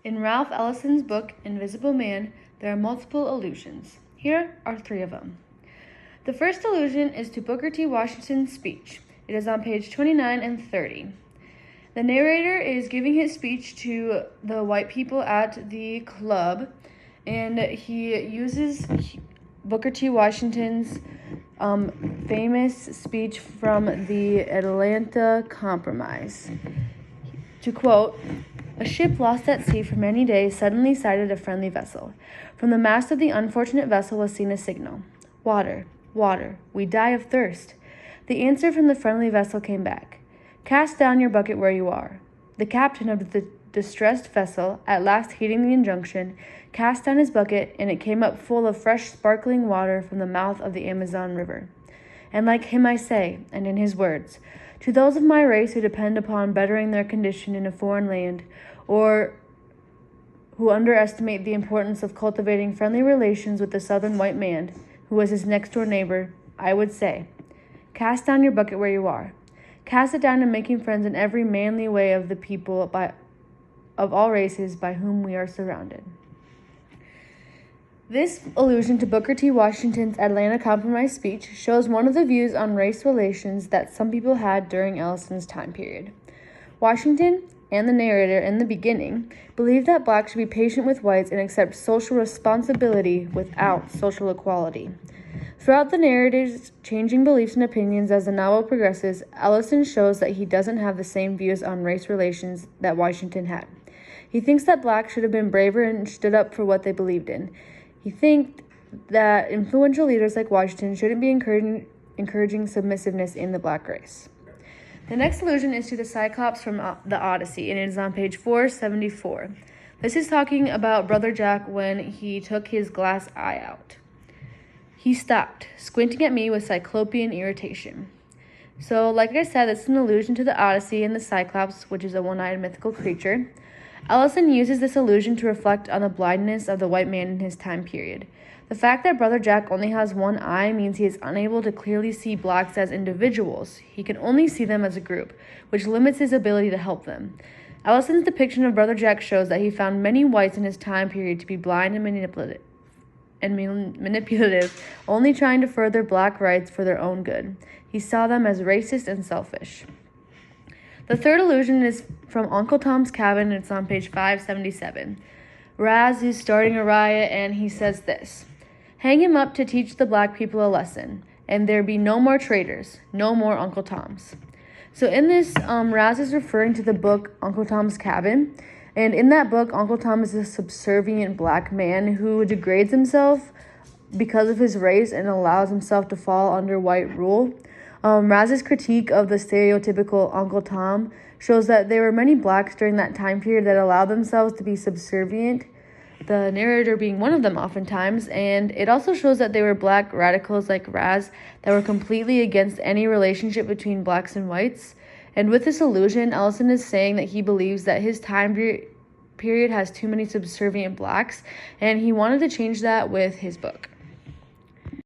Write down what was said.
In Ralph Ellison's book, Invisible Man, there are multiple allusions. Here are 3 of them. The first allusion is to Booker T. Washington's speech. It is on page 29 and 30. The narrator is giving his speech to the white people at the club, and he uses Booker T. Washington's famous speech from the Atlanta Compromise. To quote, "A ship lost at sea for many days suddenly sighted a friendly vessel. From the mast of the unfortunate vessel was seen a signal. 'Water, water, we die of thirst.' The answer from the friendly vessel came back. 'Cast down your bucket where you are.' The captain of the distressed vessel, at last heeding the injunction, cast down his bucket, and it came up full of fresh sparkling water from the mouth of the Amazon River. And like him I say, and in his words, to those of my race who depend upon bettering their condition in a foreign land, or who underestimate the importance of cultivating friendly relations with the southern white man, who was his next-door neighbor, I would say, cast down your bucket where you are. Cast it down in making friends in every manly way of the people of all races by whom we are surrounded." This allusion to Booker T. Washington's Atlanta Compromise speech shows one of the views on race relations that some people had during Ellison's time period. Washington and the narrator in the beginning believed that blacks should be patient with whites and accept social responsibility without social equality. Throughout the narrator's changing beliefs and opinions as the novel progresses, Ellison shows that he doesn't have the same views on race relations that Washington had. He thinks that blacks should have been braver and stood up for what they believed in. He thinks that influential leaders like Washington shouldn't be encouraging submissiveness in the black race. The next allusion is to the cyclops from the Odyssey, and it is on page 474. This is talking about Brother Jack when he took his glass eye out. He stopped, squinting at me with cyclopean irritation. So, like I said, this is an allusion to the Odyssey and the cyclops, which is a one-eyed mythical creature. Ellison uses this allusion to reflect on the blindness of the white man in his time period. The fact that Brother Jack only has one eye means he is unable to clearly see blacks as individuals. He can only see them as a group, which limits his ability to help them. Ellison's depiction of Brother Jack shows that he found many whites in his time period to be blind and manipulative, only trying to further black rights for their own good. He saw them as racist and selfish. The third allusion is from Uncle Tom's Cabin, and it's on page 577. Raz is starting a riot, and he says this: "Hang him up to teach the black people a lesson, and there be no more traitors, no more Uncle Toms." So in this, Raz is referring to the book Uncle Tom's Cabin, and in that book, Uncle Tom is a subservient black man who degrades himself because of his race and allows himself to fall under white rule. Raz's critique of the stereotypical Uncle Tom shows that there were many blacks during that time period that allowed themselves to be subservient, the narrator being one of them oftentimes, and it also shows that they were black radicals like Raz that were completely against any relationship between blacks and whites. And with this allusion, Ellison is saying that he believes that his time period has too many subservient blacks, and he wanted to change that with his book.